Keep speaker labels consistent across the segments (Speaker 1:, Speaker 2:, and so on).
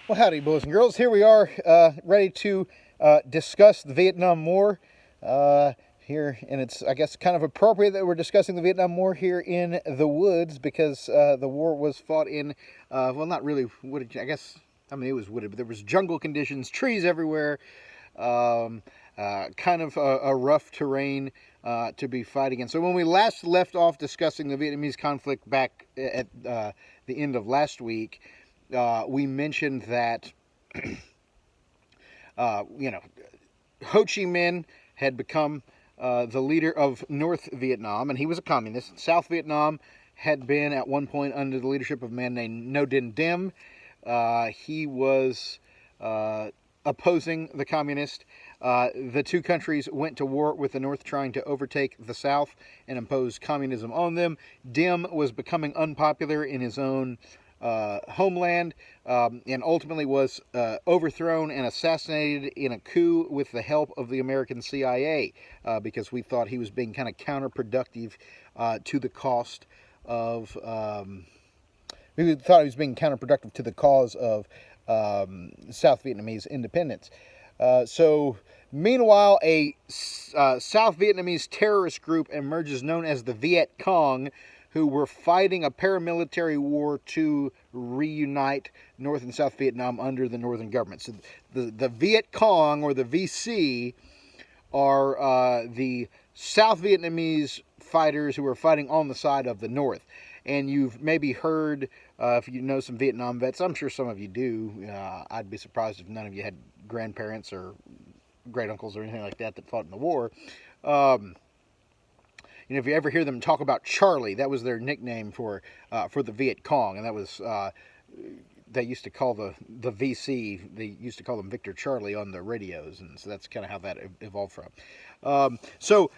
Speaker 1: Well, howdy, boys and girls. Here we are, ready to discuss the Vietnam War. Here, and it's, I guess, kind of appropriate that we're discussing the Vietnam War here in the woods because the war was fought in, well, not really wooded, I guess, I mean, it was wooded, but there was jungle conditions, trees everywhere, kind of a rough terrain to be fighting in. So when we last left off discussing the Vietnamese conflict back at the end of last week, we mentioned that, Ho Chi Minh had become the leader of North Vietnam, and he was a communist. South Vietnam had been at one point under the leadership of a man named Ngo Dinh Diem. He was opposing the communist. The two countries went to war with the North, trying to overtake the South and impose communism on them. Diem was becoming unpopular in his own homeland, and ultimately was overthrown and assassinated in a coup with the help of the American CIA, because we thought he was being kind of counterproductive to the cost of. We thought he was being counterproductive to the cause of South Vietnamese independence. Meanwhile, a South Vietnamese terrorist group emerges known as the Viet Cong, who were fighting a paramilitary war to reunite North and South Vietnam under the northern government. So the Viet Cong, or the VC, are the South Vietnamese fighters who are fighting on the side of the North. And you've maybe heard, if you know some Vietnam vets, I'm sure some of you do. I'd be surprised if none of you had grandparents or great uncles or anything like that fought in the war. If you ever hear them talk about Charlie, that was their nickname for the Viet Cong, and that was they used to call the VC. They used to call them Victor Charlie on the radios, and so that's kind of how that evolved from. So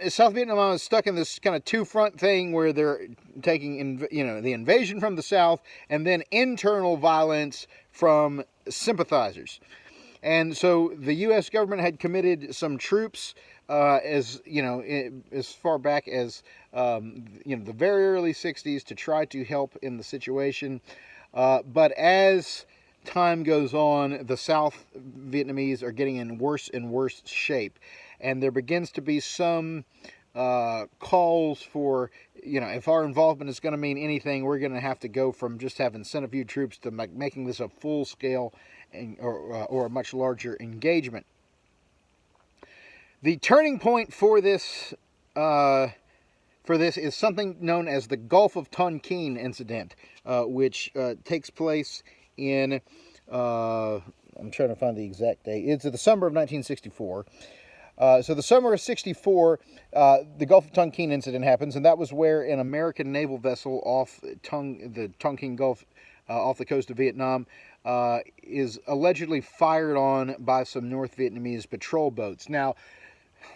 Speaker 1: South Vietnam is stuck in this kind of two-front thing where they're taking the invasion from the South and then internal violence from sympathizers. And so the U.S. government had committed some troops as far back as the very early 60s to try to help in the situation. But as time goes on, the South Vietnamese are getting in worse and worse shape. And there begins to be some calls for, if our involvement is going to mean anything, we're going to have to go from just having sent a few troops to making this a full-scale or a much larger engagement. The turning point for this is something known as the Gulf of Tonkin incident, which takes place in, I'm trying to find the exact date, it's the summer of 1964. So the summer of 64, the Gulf of Tonkin incident happens, and that was where an American naval vessel off the Tonkin Gulf, off the coast of Vietnam, is allegedly fired on by some North Vietnamese patrol boats. Now,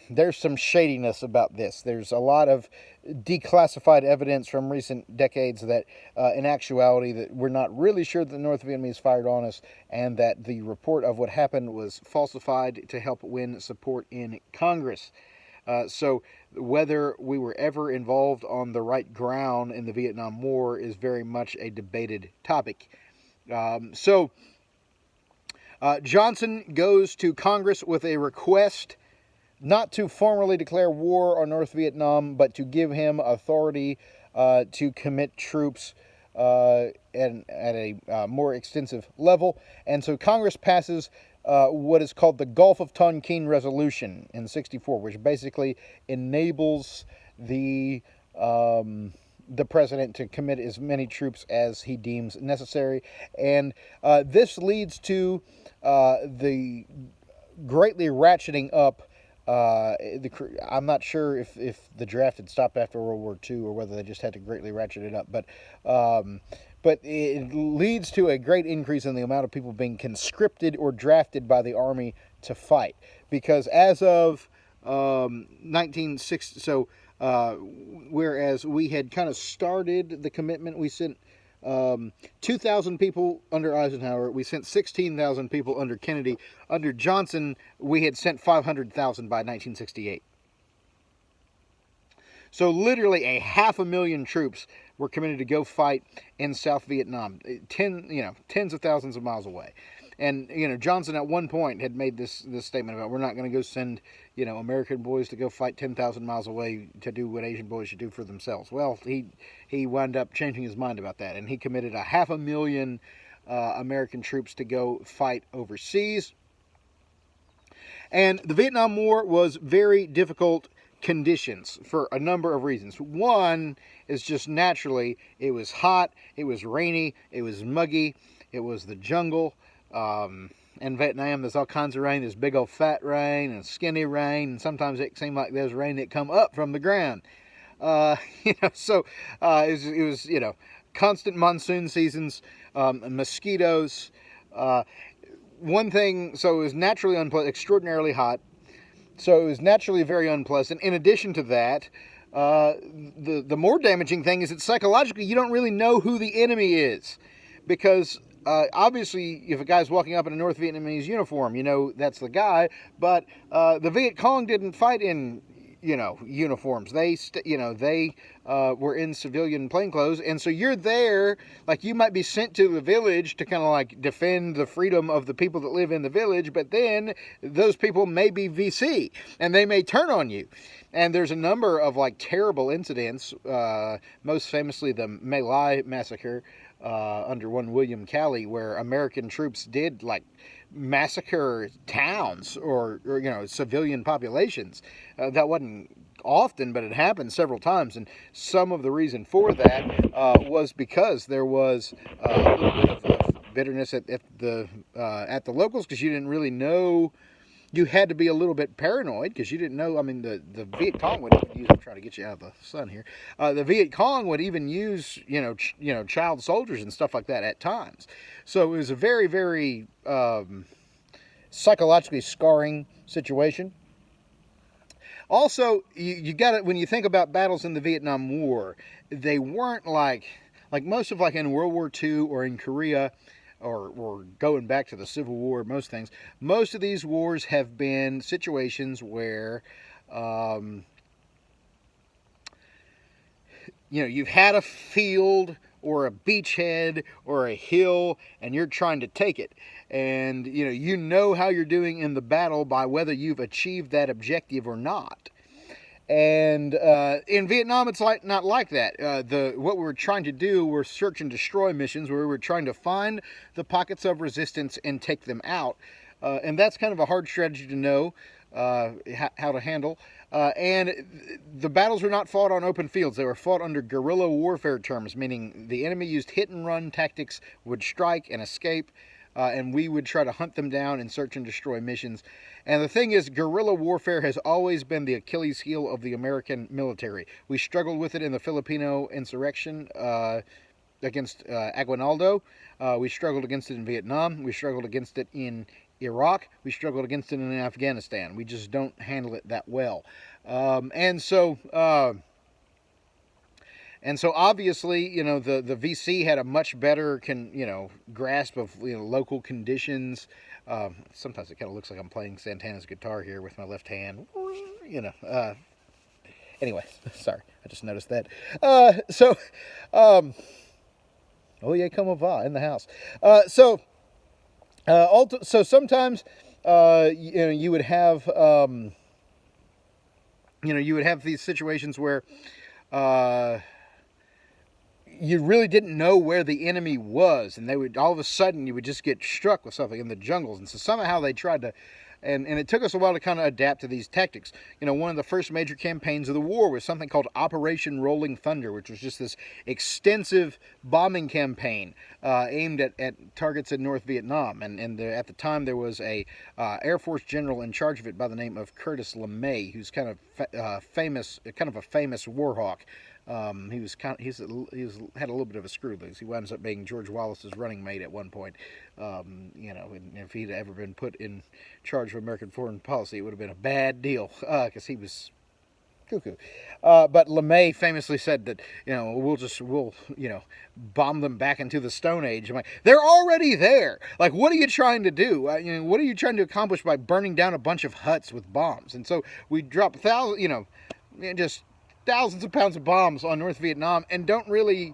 Speaker 1: there's some shadiness about this. There's a lot of declassified evidence from recent decades that, in actuality, that we're not really sure that the North Vietnamese fired on us, and that the report of what happened was falsified to help win support in Congress. So whether we were ever involved on the right ground in the Vietnam War is very much a debated topic. Johnson goes to Congress with a request not to formally declare war on North Vietnam, but to give him authority to commit troops at a more extensive level. And so Congress passes what is called the Gulf of Tonkin Resolution in '64, which basically enables the president to commit as many troops as he deems necessary. And this leads to the greatly ratcheting up. I'm not sure if the draft had stopped after World War II or whether they just had to greatly ratchet it up, but it leads to a great increase in the amount of people being conscripted or drafted by the Army to fight. Because as of 1960, whereas we had kind of started the commitment, we sent 2,000 people under Eisenhower. We sent 16,000 people under Kennedy. Under Johnson, we had sent 500,000 by 1968. So literally a 500,000 troops were committed to go fight in South Vietnam, tens of thousands of miles away. And Johnson at one point had made this statement about, we're not going to go send American boys to go fight 10,000 miles away to do what Asian boys should do for themselves. Well, he wound up changing his mind about that, and he committed 500,000 American troops to go fight overseas. And the Vietnam War was very difficult conditions for a number of reasons. One is just naturally, it was hot, it was rainy, it was muggy, it was the jungle. In Vietnam, there's all kinds of rain. There's big old fat rain and skinny rain, and sometimes it seemed like there's rain that come up from the ground. It was constant monsoon seasons, mosquitoes. One thing, so it was naturally unpleasant, extraordinarily hot. So it was naturally very unpleasant. In addition to that, the more damaging thing is that psychologically you don't really know who the enemy is, because obviously, if a guy's walking up in a North Vietnamese uniform, that's the guy. But the Viet Cong didn't fight in, uniforms. They were in civilian plainclothes, and so you're there. Like, you might be sent to the village to kind of like defend the freedom of the people that live in the village, but then those people may be VC, and they may turn on you. And there's a number of like terrible incidents. Most famously, the My Lai massacre. Under one William Calley, where American troops did like massacre towns or civilian populations. That wasn't often, but it happened several times, and some of the reason for that was because there was a little bit of bitterness at the locals, because you didn't really know. You had to be a little bit paranoid because you didn't know. I mean, the Viet Cong would use. I'm trying to get you out of the sun here. The Viet Cong would even use child soldiers and stuff like that at times. So it was a very, very psychologically scarring situation. Also, you got it when you think about battles in the Vietnam War. They weren't like most of in World War II or in Korea. Or going back to the Civil War, most of these wars have been situations where, you've had a field or a beachhead or a hill, and you're trying to take it. And, you know how you're doing in the battle by whether you've achieved that objective or not. And in Vietnam, it's not like that. What we were trying to do were search and destroy missions, where we were trying to find the pockets of resistance and take them out. And that's kind of a hard strategy to know how to handle. And the battles were not fought on open fields. They were fought under guerrilla warfare terms, meaning the enemy used hit-and-run tactics, would strike and escape, and we would try to hunt them down and search and destroy missions. And the thing is, guerrilla warfare has always been the Achilles heel of the American military. We struggled with it in the Filipino insurrection against Aguinaldo. We struggled against it in Vietnam. We struggled against it in Iraq. We struggled against it in Afghanistan. We just don't handle it that well. And so obviously, the VC had a much better grasp of local conditions. Sometimes it kind of looks like I'm playing Santana's guitar here with my left hand. Anyway, sorry, I just noticed that. Oh yeah, como va in the house. So sometimes you would have these situations where you really didn't know where the enemy was, and they would all of a sudden you would just get struck with something in the jungles. And so somehow they tried to, and it took us a while to kind of adapt to these tactics. One of the first major campaigns of the war was something called Operation Rolling Thunder, which was just this extensive bombing campaign aimed at targets in North Vietnam. And at the time there was a Air Force general in charge of it by the name of Curtis LeMay, who's kind of famous, kind of a famous war hawk. He had a little bit of a screw loose. He winds up being George Wallace's running mate at one point. And if he'd ever been put in charge of American foreign policy, it would have been a bad deal, because he was cuckoo. But LeMay famously said that, we'll bomb them back into the Stone Age. I'm like, they're already there. Like, what are you trying to do? What are you trying to accomplish by burning down a bunch of huts with bombs? And so we dropped thousands, just thousands of pounds of bombs on North Vietnam and don't really,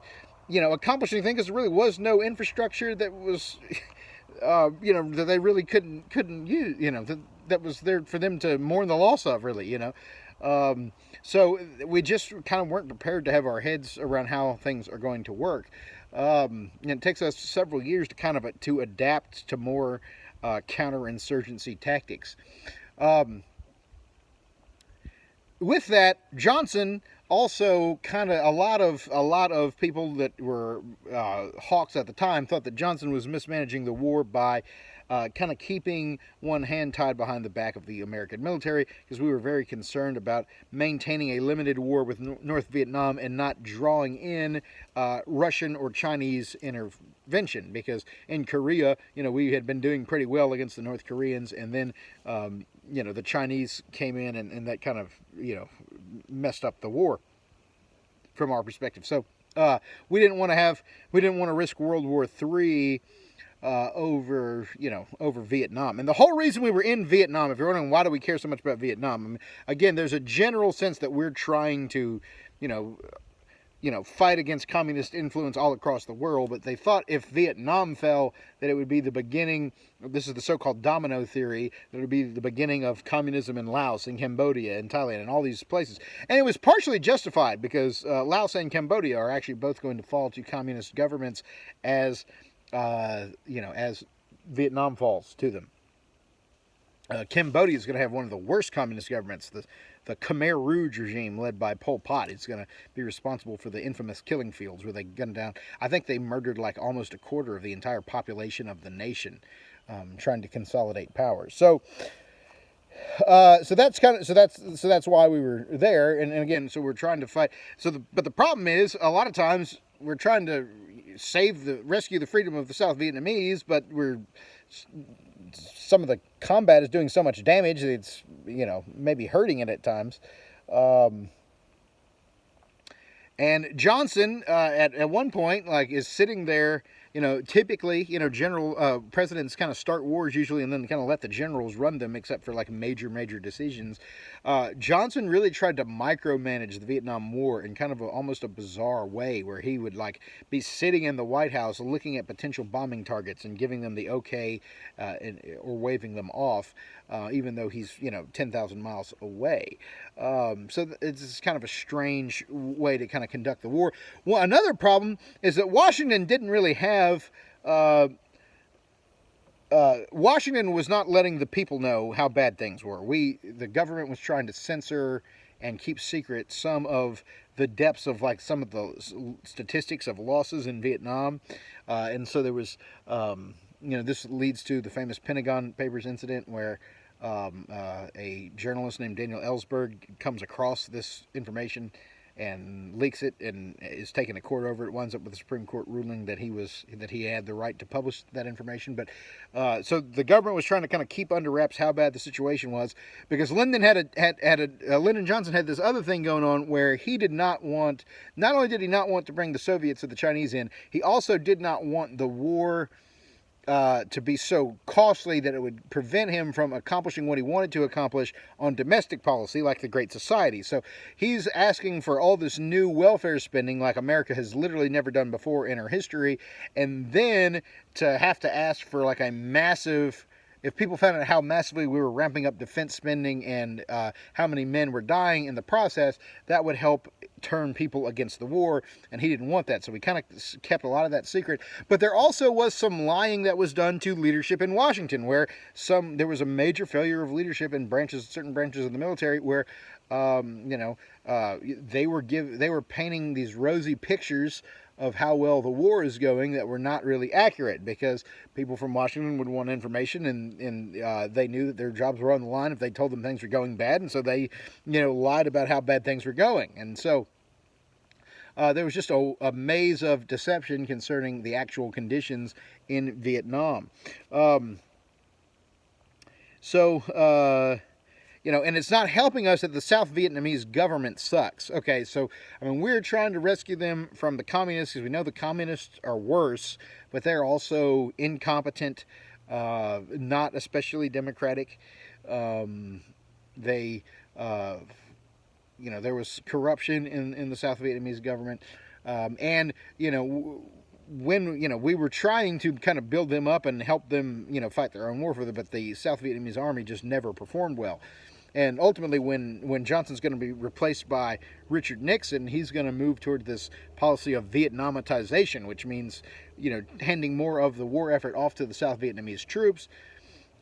Speaker 1: accomplish anything because there really was no infrastructure that was, that they really couldn't use, that was there for them to mourn the loss of, really, So we just kind of weren't prepared to have our heads around how things are going to work. And it takes us several years to kind of to adapt to more counterinsurgency tactics. With that, Johnson also kind of a lot of people that were hawks at the time thought that Johnson was mismanaging the war by kind of keeping one hand tied behind the back of the American military, because we were very concerned about maintaining a limited war with North Vietnam and not drawing in Russian or Chinese intervention, because in Korea, we had been doing pretty well against the North Koreans, and then the Chinese came in and that kind of messed up the war from our perspective. So we didn't want to risk World War III over Vietnam. And the whole reason we were in Vietnam, if you're wondering why do we care so much about Vietnam, I mean, again, there's a general sense that we're trying to fight against communist influence all across the world, but they thought if Vietnam fell, that it would be the beginning, this is the so-called domino theory, that it would be the beginning of communism in Laos and Cambodia and Thailand and all these places. And it was partially justified, because Laos and Cambodia are actually both going to fall to communist governments as Vietnam falls to them. Cambodia is going to have one of the worst communist governments, the Khmer Rouge regime led by Pol Pot. It's going to be responsible for the infamous killing fields where they gunned down. I think they murdered like almost a quarter of the entire population of the nation, trying to consolidate power. So that's why we were there. And again, so we're trying to fight. But the problem is, a lot of times we're trying to rescue the freedom of the South Vietnamese, but some of the combat is doing so much damage that it's, maybe hurting it at times. And Johnson, at one point, is sitting there, typically, presidents kind of start wars usually and then kind of let the generals run them, except for major decisions. Johnson really tried to micromanage the Vietnam War in kind of almost a bizarre way, where he would be sitting in the White House looking at potential bombing targets and giving them the okay or waving them off, even though he's 10,000 miles away. So it's kind of a strange way to kind of conduct the war. Well, another problem is that Washington didn't really have Washington was not letting the people know how bad things were. The government was trying to censor and keep secret some of the depths of some of the statistics of losses in Vietnam, and so there was, this leads to the famous Pentagon Papers incident where a journalist named Daniel Ellsberg comes across this information and leaks it and is taken to court over it. Winds up with the Supreme Court ruling that he had the right to publish that information. But so the government was trying to kind of keep under wraps how bad the situation was, because Lyndon Lyndon Johnson had this other thing going on where he did not want. Not only did he not want to bring the Soviets or the Chinese in, he also did not want the war to be so costly that it would prevent him from accomplishing what he wanted to accomplish on domestic policy, like the Great Society. So he's asking for all this new welfare spending like America has literally never done before in her history, and then to have to ask for a massive... If people found out how massively we were ramping up defense spending and how many men were dying in the process, that would help turn people against the war, and he didn't want that. So we kind of kept a lot of that secret. But there also was some lying that was done to leadership in Washington, where there was a major failure of leadership in certain branches of the military, where they were painting these rosy pictures of how well the war is going that were not really accurate, because people from Washington would want information, and they knew that their jobs were on the line if they told them things were going bad, and so they lied about how bad things were going. And so there was just a maze of deception concerning the actual conditions in Vietnam. And it's not helping us that the South Vietnamese government sucks. Okay, so, we're trying to rescue them from the communists, because we know the communists are worse, but they're also incompetent, not especially democratic. They there was corruption in the South Vietnamese government, and when we were trying to kind of build them up and help them fight their own war for them, but the South Vietnamese army just never performed well. And ultimately, when Johnson's going to be replaced by Richard Nixon, he's going to move toward this policy of Vietnamitization, which means handing more of the war effort off to the South Vietnamese troops.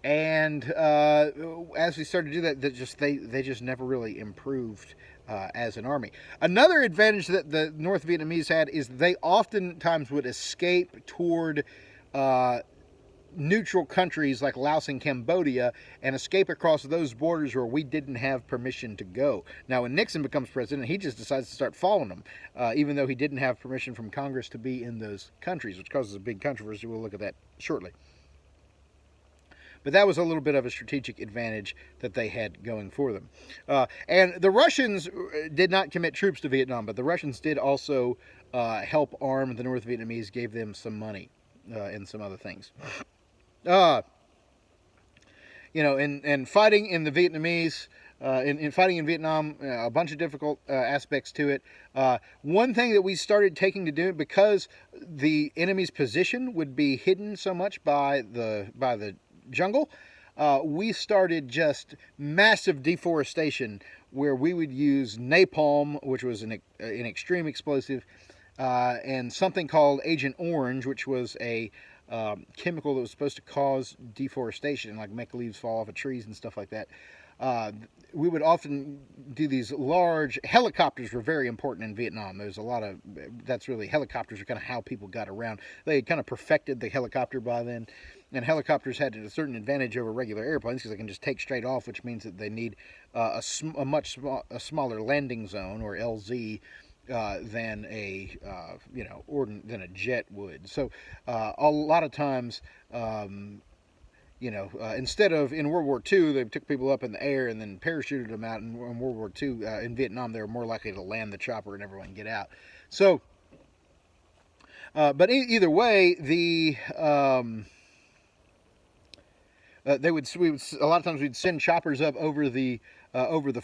Speaker 1: And as we started to do that, they just never really improved as an army. Another advantage that the North Vietnamese had is they oftentimes would escape toward neutral countries like Laos and Cambodia and escape across those borders where we didn't have permission to go. Now, when Nixon becomes president, he just decides to start following them, even though he didn't have permission from Congress to be in those countries, which causes a big controversy. We'll look at that shortly. But that was a little bit of a strategic advantage that they had going for them. And the Russians did not commit troops to Vietnam, but the Russians did also help arm the North Vietnamese, gave them some money and some other things. And fighting in the Vietnamese, in fighting in Vietnam, a bunch of difficult aspects to it. One thing that we started taking to do, because the enemy's position would be hidden so much by the jungle, we started just massive deforestation, where we would use napalm, which was an extreme explosive, and something called Agent Orange, which was a chemical that was supposed to cause deforestation, like make leaves fall off of trees and stuff like that. We would often do these large helicopters. Were very important in Vietnam. There's a lot of helicopters are kind of how people got around. They had kind of perfected the helicopter by then, and helicopters had a certain advantage over regular airplanes because they can just take straight off, which means that they need a much smaller landing zone, or LZ, than a than a jet would. So a lot of times, instead of in World War II, they took people up in the air and then parachuted them out. In World War II, in Vietnam, they were more likely to land the chopper and everyone get out. So, but either way, a lot of times we'd send choppers up over the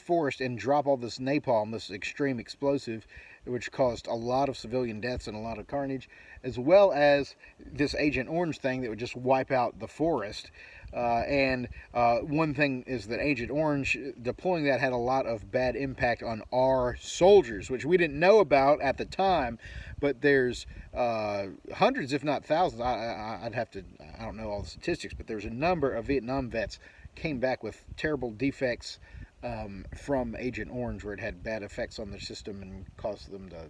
Speaker 1: forest and drop all this napalm, this extreme explosive, which caused a lot of civilian deaths and a lot of carnage, as well as this Agent Orange thing that would just wipe out the forest. And one thing is that Agent Orange, deploying that, had a lot of bad impact on our soldiers, which we didn't know about at the time. But there's hundreds, if not thousands. I don't know all the statistics, but there's a number of Vietnam vets came back with terrible defects from Agent Orange, where it had bad effects on their system and caused them to.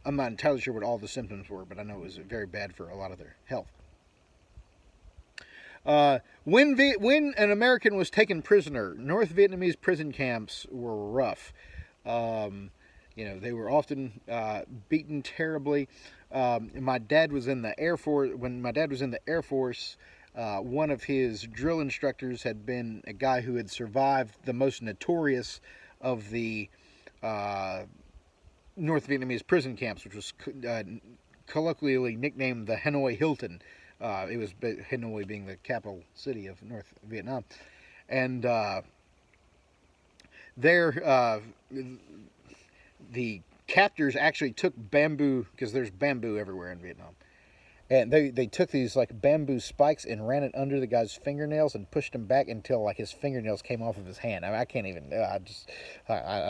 Speaker 1: I'm not entirely sure what all the symptoms were, but I know it was very bad for a lot of their health. When an American was taken prisoner, North Vietnamese prison camps were rough. They were often beaten terribly. My dad was in the Air Force. When my dad was in the Air Force, one of his drill instructors had been a guy who had survived the most notorious of the North Vietnamese prison camps, which was colloquially nicknamed the Hanoi Hilton. It was Hanoi being the capital city of North Vietnam. And the captors actually took bamboo, because there's bamboo everywhere in Vietnam. And they took these like bamboo spikes and ran it under the guy's fingernails and pushed him back until like his fingernails came off of his hand. I can't even. I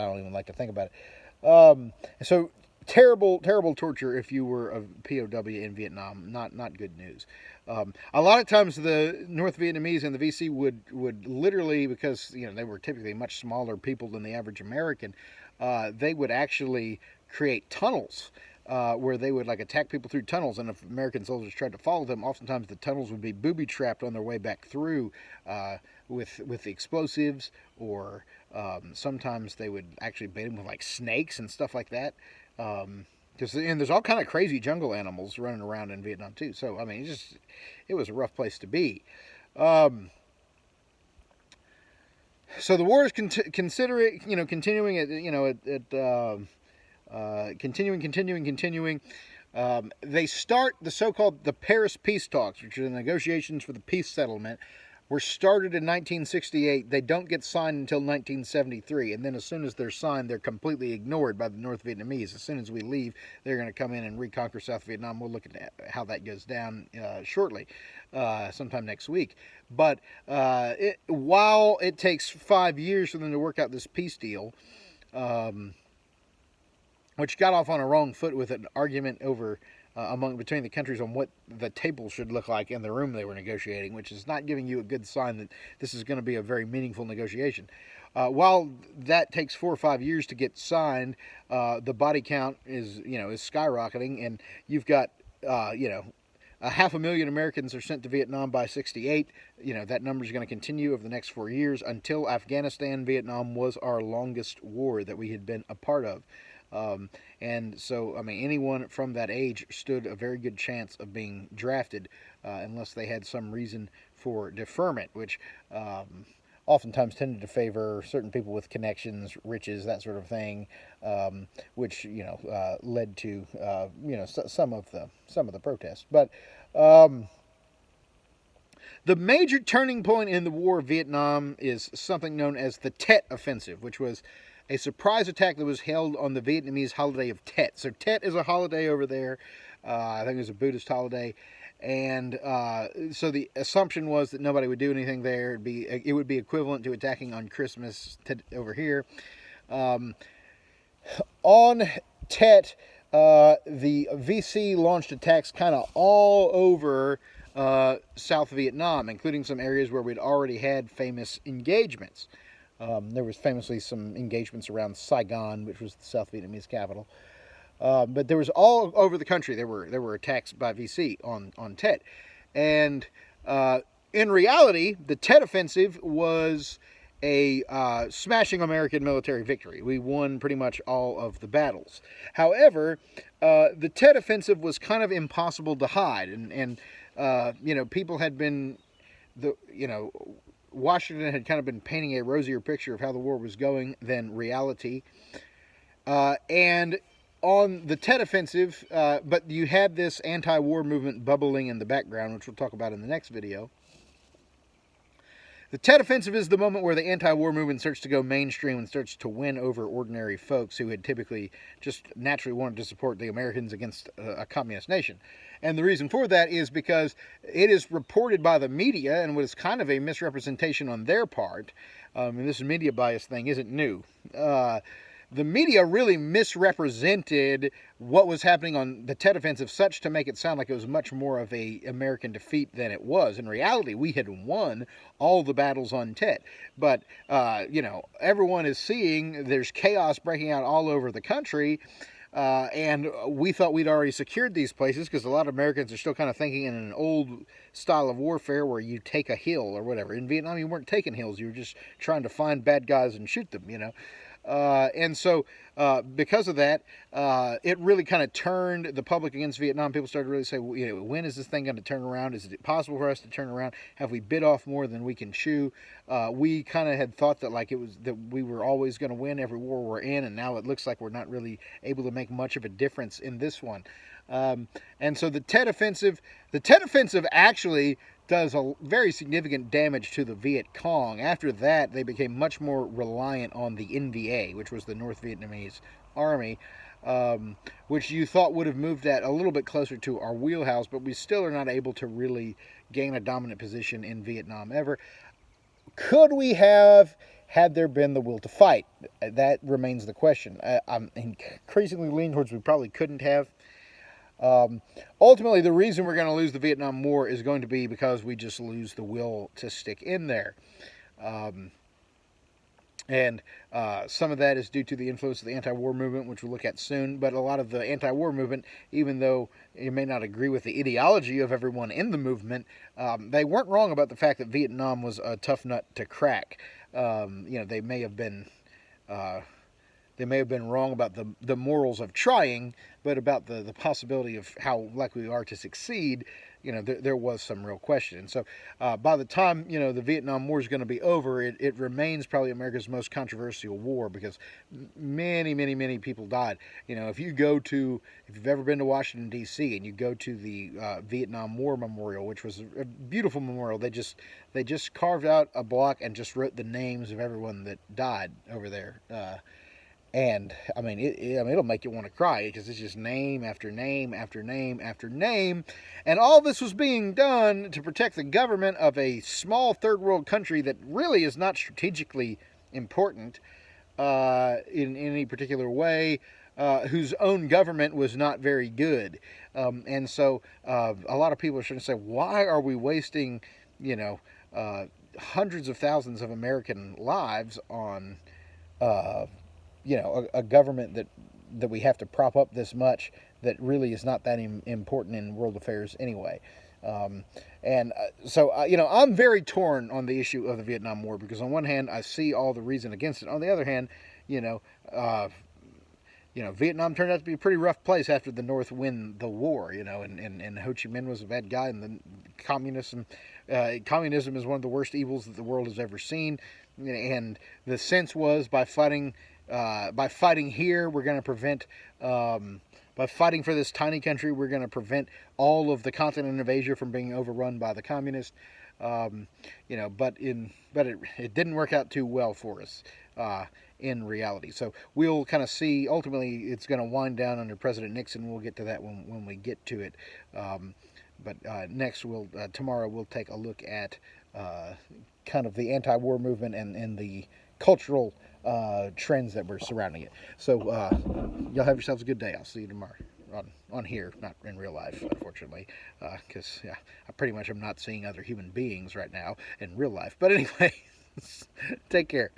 Speaker 1: don't even like to think about it. So terrible torture if you were a POW in Vietnam. Not good news. A lot of times the North Vietnamese and the VC would literally, because they were typically much smaller people than the average American, they would actually create tunnels. Where they would attack people through tunnels, and if American soldiers tried to follow them, oftentimes the tunnels would be booby-trapped on their way back through with explosives, or sometimes they would actually bait them with snakes and stuff like that. And there's all kind of crazy jungle animals running around in Vietnam too. So I mean, it was a rough place to be. So the war is continuing continuing. They start the so-called the Paris peace talks, which are the negotiations for the peace settlement. were started in 1968. They don't get signed until 1973, and then as soon as they're signed, they're completely ignored by the North Vietnamese. As soon as we leave, they're going to come in and reconquer South Vietnam. We'll look at how that goes down shortly, sometime next week. But while it takes 5 years for them to work out this peace deal, which got off on a wrong foot with an argument over between the countries on what the table should look like in the room they were negotiating, which is not giving you a good sign that this is going to be a very meaningful negotiation. While that takes 4 or 5 years to get signed, the body count is skyrocketing, and you've got 500,000 Americans are sent to Vietnam by 68. That number is going to continue over the next 4 years until Afghanistan. Vietnam was our longest war that we had been a part of. And so, anyone from that age stood a very good chance of being drafted unless they had some reason for deferment, which oftentimes tended to favor certain people with connections, riches, that sort of thing, which led to some of the protests. But the major turning point in the War of Vietnam is something known as the Tet Offensive, which was a surprise attack that was held on the Vietnamese holiday of Tet. So Tet is a holiday over there. I think it was a Buddhist holiday. And so the assumption was that nobody would do anything there. It would be equivalent to attacking on Christmas over here. On Tet, the VC launched attacks kind of all over South Vietnam, including some areas where we'd already had famous engagements. There was famously some engagements around Saigon, which was the South Vietnamese capital. But there was all over the country. There were attacks by VC on Tet, and in reality, the Tet Offensive was a smashing American military victory. We won pretty much all of the battles. However, the Tet Offensive was kind of impossible to hide, and people had been Washington had kind of been painting a rosier picture of how the war was going than reality. And on the Tet Offensive, but you had this anti-war movement bubbling in the background, which we'll talk about in the next video. The Tet Offensive is the moment where the anti-war movement starts to go mainstream and starts to win over ordinary folks who had typically just naturally wanted to support the Americans against a communist nation. And the reason for that is because it is reported by the media, and was kind of a misrepresentation on their part. And this media bias thing isn't new. The media really misrepresented what was happening on the Tet Offensive such to make it sound like it was much more of a American defeat than it was. In reality, we had won all the battles on Tet. But, everyone is seeing there's chaos breaking out all over the country. And we thought we'd already secured these places because a lot of Americans are still kind of thinking in an old style of warfare where you take a hill or whatever. In Vietnam, you weren't taking hills. You were just trying to find bad guys and shoot them, And so because of that, it really kind of turned the public against Vietnam. People started to really say, when is this thing going to turn around? Is it possible for us to turn around? Have we bit off more than we can chew? We kind of had thought that that we were always going to win every war we're in, and now it looks like we're not really able to make much of a difference in this one. And so the Tet Offensive actually does a very significant damage to the Viet Cong. After that, they became much more reliant on the NVA, which was the North Vietnamese Army, which you thought would have moved that a little bit closer to our wheelhouse, but we still are not able to really gain a dominant position in Vietnam ever. Could we have, had there been the will to fight? That remains the question. I'm increasingly leaning towards we probably couldn't have. Ultimately, the reason we're going to lose the Vietnam War is going to be because we just lose the will to stick in there. And some of that is due to the influence of the anti-war movement, which we'll look at soon. But a lot of the anti-war movement, even though you may not agree with the ideology of everyone in the movement, they weren't wrong about the fact that Vietnam was a tough nut to crack. They may have been they may have been wrong about the morals of trying, but about the possibility of how likely we are to succeed, there was some real question. And so by the time, the Vietnam War is going to be over, it remains probably America's most controversial war because many, many, many people died. If you've ever been to Washington, D.C., and you go to the Vietnam War Memorial, which was a beautiful memorial, they just carved out a block and just wrote the names of everyone that died over there. And it'll make you want to cry because it's just name after name after name after name. And all this was being done to protect the government of a small third world country that really is not strategically important in any particular way, whose own government was not very good. And so a lot of people are starting to say, why are we wasting, hundreds of thousands of American lives on a government that we have to prop up this much that really is not that important in world affairs anyway. So I'm very torn on the issue of the Vietnam War because on one hand I see all the reason against it. On the other hand, Vietnam turned out to be a pretty rough place after the North win the war, and Ho Chi Minh was a bad guy, and then communism is one of the worst evils that the world has ever seen. And the sense was by fighting here, we're going to prevent, by fighting for this tiny country, we're going to prevent all of the continent of Asia from being overrun by the communists. But it didn't work out too well for us in reality. So we'll kind of see. Ultimately, it's going to wind down under President Nixon. We'll get to that when we get to it. But next, tomorrow we'll take a look at kind of the anti-war movement and the cultural trends that were surrounding it. So y'all have yourselves a good day. I'll see you tomorrow on here, not in real life, unfortunately, because I pretty much am not seeing other human beings right now in real life. But anyway, take care.